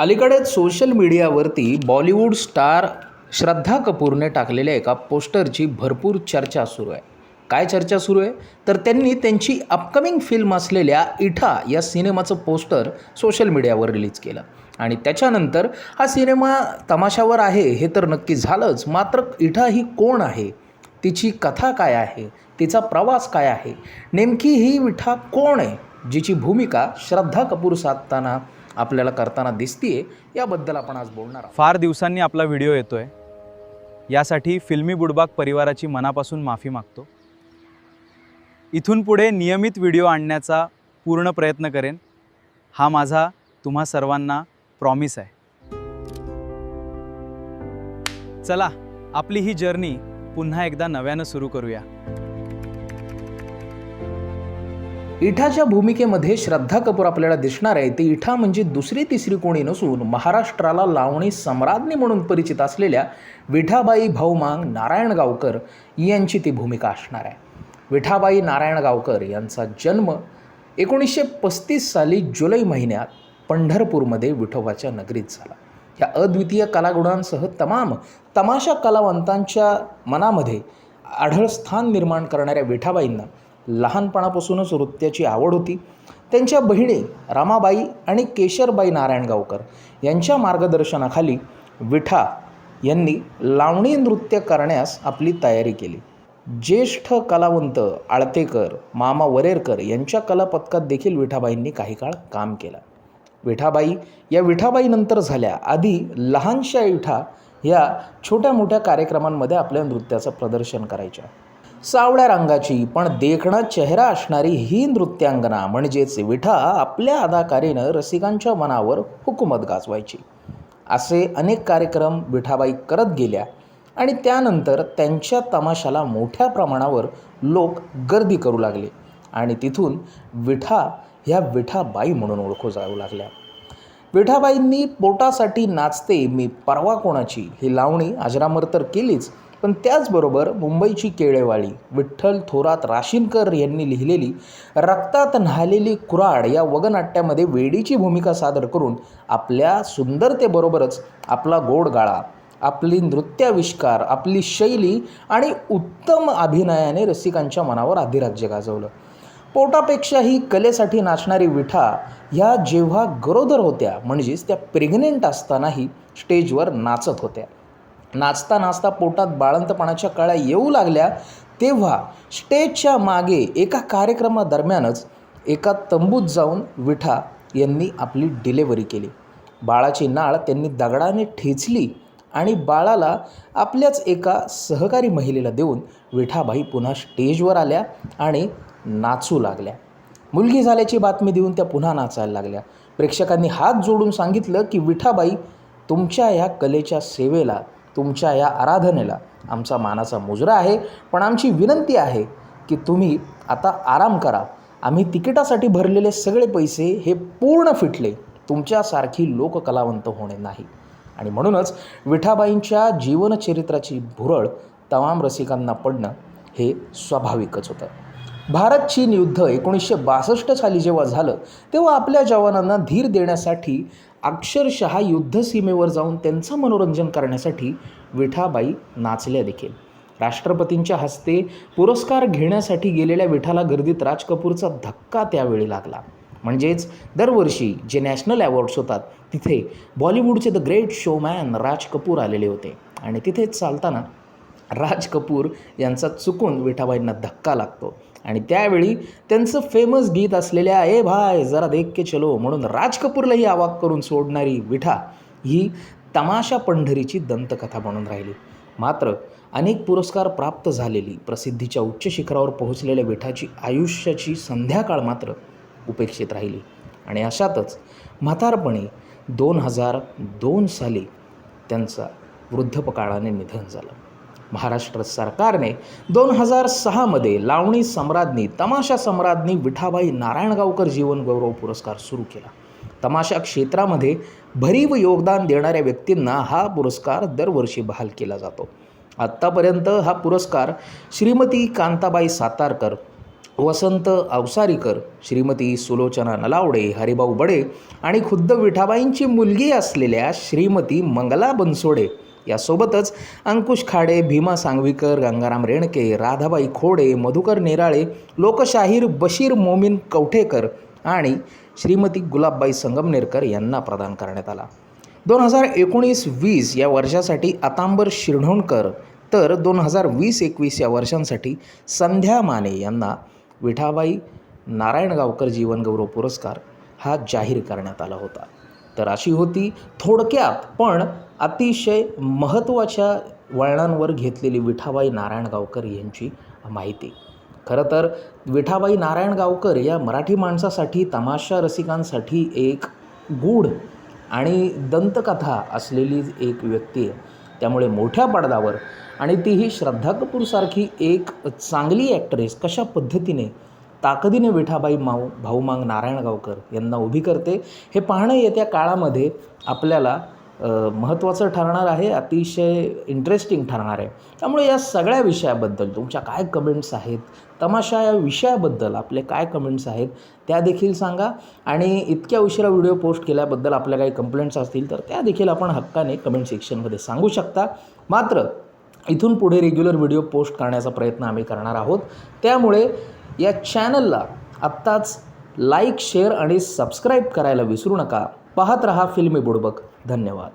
अलीकडेच सोशल मीडियावरती बॉलिवूड स्टार श्रद्धा कपूरने टाकलेल्या एका पोस्टरची भरपूर चर्चा सुरू आहे. काय चर्चा सुरू आहे तर त्यांनी त्यांची अपकमिंग फिल्म असलेल्या इठा या सिनेमाचं पोस्टर सोशल मीडियावर रिलीज केलं आणि त्याच्यानंतर हा सिनेमा तमाशावर आहे हे तर नक्की झालंच, मात्र इठा ही कोण आहे, तिची कथा काय आहे, तिचा प्रवास काय आहे, नेमकी ही विठा कोण आहे जिची भूमिका श्रद्धा कपूर साधताना आपल्याला करताना दिसतीये, याबद्दल आपण आज बोलणार आहोत. फार दिवसांनी आपला व्हिडिओ येतोय, यासाठी फिल्मी बुडबाग परिवाराची मनापासून माफी मागतो. इथून पुढे नियमित व्हिडिओ आणण्याचा पूर्ण प्रयत्न करेन, हा माझा तुम्हा सर्वांना प्रॉमिस आहे. चला आपली ही जर्नी पुन्हा एकदा नव्यानं सुरू करूया. इठाच्या भूमिकेमध्ये श्रद्धा कपूर आपल्याला दिसणार आहे. ती इठा म्हणजे दुसरी तिसरी कोणी नसून महाराष्ट्राला लावणी सम्राज्ञी म्हणून परिचित असलेल्या विठाबाई भाऊमांग नारायणगावकर यांची ती भूमिका असणार आहे. विठाबाई नारायणगावकर यांचा जन्म 1935 साली जुलै महिन्यात पंढरपूरमध्ये विठोबाच्या नगरीत झाला. या अद्वितीय कलागुणांसह तमाशा कलावंतांच्या मनामध्ये आढळ स्थान निर्माण करणाऱ्या विठाबाईंना लहानपणापासूनच नृत्याची आवड होती. त्यांच्या बहिणी रमाबाई आणि केशरबाई नारायणगावकर यांच्या मार्गदर्शनाखाली विठा यांनी लावणी नृत्य करण्यास आपली तयारी केली. ज्येष्ठ कलावंत आळतेकर, मामा वरेरकर यांच्या कलापथकात देखील विठाबाईंनी काही काळ काम केलं. विठाबाई नंतर झाल्या. आधी लहानशा विठा या छोट्या मोठ्या कार्यक्रमांमध्ये आपल्या नृत्याचं प्रदर्शन करायच्या. सावळ्या रंगाची पण देखणा चेहरा असणारी ही नृत्यांगना म्हणजेच विठा आपल्या अदाकारीनं रसिकांच्या मनावर हुकूमत गाजवायची. असे अनेक कार्यक्रम विठाबाई करत गेल्या आणि त्यानंतर त्यांच्या तमाशाला मोठ्या प्रमाणावर लोक गर्दी करू लागले आणि तिथून विठा ह्या विठाबाई म्हणून ओळखू जाऊ लागल्या. विठाबाईंनी पोटासाठी नाचते मी परवा कोणाची ही लावणी अजरामर तर केलीच, पण त्याचबरोबर मुंबईची केळेवाळी विठ्ठल थोरात राशीनकर यांनी लिहिलेली रक्तात न्हालेली कुऱ्हाड या वगनाट्यामध्ये वेडीची भूमिका सादर करून आपल्या सुंदरतेबरोबरच आपला गोड गाळा, आपली नृत्याविष्कार, आपली शैली आणि उत्तम अभिनयाने रसिकांच्या मनावर अधिराज्य गाजवलं. पोटापेक्षाही कलेसाठी नाचणारी विठा ह्या जेव्हा गरोदर होत्या म्हणजेच त्या प्रेग्नेंट असतानाही स्टेजवर नाचत होत्या. नाचता नाचता पोटात बाळंतपणाच्या कळ्या येऊ लागल्या तेव्हा स्टेजच्या मागे एका कार्यक्रमादरम्यानच एका तंबूत जाऊन विठा यांनी आपली डिलेव्हरी केली. बाळाची नाळ त्यांनी दगडाने ठेचली आणि बाळाला आपल्याच एका सहकारी महिलेला देऊन विठाबाई पुन्हा स्टेजवर आल्या आणि नाचू लागल्या. मुलगी झाल्याची बातमी देऊन त्या पुन्हा नाचायला लागल्या. प्रेक्षकांनी हात जोडून सांगितलं की विठाबाई, तुमच्या या कलेच्या सेवेला, तुमच्या या आराधनेला आमचा मानाचा मुजरा आहे, पण आमची विनंती आहे की तुम्ही आता आराम करा. आम्ही तिकिटासाठी भरलेले सगळे पैसे हे पूर्ण फिटले, तुमच्यासारखी लोककलावंत होणे नाही. आणि म्हणूनच विठाबाईंच्या जीवनचरित्राची भुरळ तमाम रसिकांना पडणं हे स्वाभाविकच होतं. भारत चीन युद्ध 1962 साली जेव्हा झालं तेव्हा आपल्या जवानांना धीर देण्यासाठी अक्षरशः युद्धसीमेवर जाऊन त्यांचं मनोरंजन करण्यासाठी विठाबाई नाचल्या देखील. राष्ट्रपतींच्या हस्ते पुरस्कार घेण्यासाठी गेलेल्या विठाला गर्दीत राज कपूरचा धक्का त्यावेळी लागला. म्हणजेच दरवर्षी जे नॅशनल अवॉर्ड्स होतात तिथे बॉलिवूडचे the great showman Raj Kapoor आलेले होते आणि तिथेच चालताना राज कपूर यांचा चुकून विठाबाईंना धक्का लागतो आणि त्यावेळी त्यांचं फेमस गीत असलेल्या ए भाई जरा देख के चलो म्हणून राज कपूरलाही अवाक करून सोडणारी विठा ही तमाशा पंढरीची दंतकथा बनून राहिली. मात्र अनेक पुरस्कार प्राप्त झालेली, प्रसिद्धीच्या उच्च शिखरावर पोहोचलेल्या विठाची आयुष्याची संध्याकाळ मात्र उपेक्षित राहिली आणि अशातच म्हातारपणी 2002 साली त्यांचा वृद्धपकाळाने निधन झालं. महाराष्ट्र सरकारने 2006 लावणी सम्राज्ञी, तमाशा सम्राज्ञी विठाबाई नारायणगावकर जीवन गौरव पुरस्कार सुरू केला. तमाशा क्षेत्रामध्ये भरीव योगदान देणाऱ्या व्यक्तींना हा पुरस्कार दरवर्षी बहाल केला जातो. आत्तापर्यंत हा पुरस्कार श्रीमती कांताबाई सातारकर, वसंत अवसारीकर, श्रीमती सुलोचना नलावडे, हरिभाऊ बडे आणि खुद्द विठाबाईंची मुलगी असलेल्या श्रीमती मंगला बनसोडे यासोबतच अंकुश खाडे, भीमा सांगवीकर, गंगाराम रेणके, राधाबाई खोडे, मधुकर नेराळे, लोकशाहीर बशीर मोमीन कवठेकर आणि श्रीमती गुलाबबाई संगमनेरकर यांना प्रदान करण्यात आला. 2019-20 या वर्षासाठी आतांबर शिरढोणकर तर 2020-21 या वर्षांसाठी संध्या माने यांना विठाबाई नारायणगावकर जीवनगौरव पुरस्कार हा जाहीर करण्यात आला होता. तर अशी होती थोडक्यात पण अतिशय महत्त्वाच्या वळणांवर घेतलेली विठाबाई नारायणगावकर यांची माहिती. खरं तर विठाबाई नारायणगावकर या मराठी माणसासाठी, तमाशा रसिकांसाठी एक गूढ आणि दंतकथा असलेली एक व्यक्ती आहे. त्यामुळे मोठ्या पडद्यावर आणि तीही श्रद्धा कपूरसारखी एक चांगली ॲक्ट्रेस कशा पद्धतीने ताकदीने विठाबाई भाऊमांग नारायणगावकर यांना उभी करते हे पाहणं येत्या काळामध्ये आपल्याला महत्त्वाचं ठरणार आहे, अतिशय इंटरेस्टिंग ठरणार आहे. त्यामुळे या सगळ्या विषयाबद्दल तुमच्या काय कमेंट्स आहेत, तमाशा या विषयाबद्दल आपले काय कमेंट्स आहेत त्या देखील सांगा. आणि इतक्या उशिरा व्हिडिओ पोस्ट केल्याबद्दल आपल्या काही कंप्लेंट्स असतील तर त्या देखील आपण हक्काने कमेंट सेक्शनमध्ये सांगू शकता. मात्र इथून पुढे रेग्युलर व्हिडिओ पोस्ट करण्याचा प्रयत्न आम्ही करणार आहोत. त्यामुळे या चॅनलला आत्ताच लाईक, शेअर आणि सबस्क्राईब करायला विसरू नका. पाहत रहा फिल्मी बुडबक. धन्यवाद.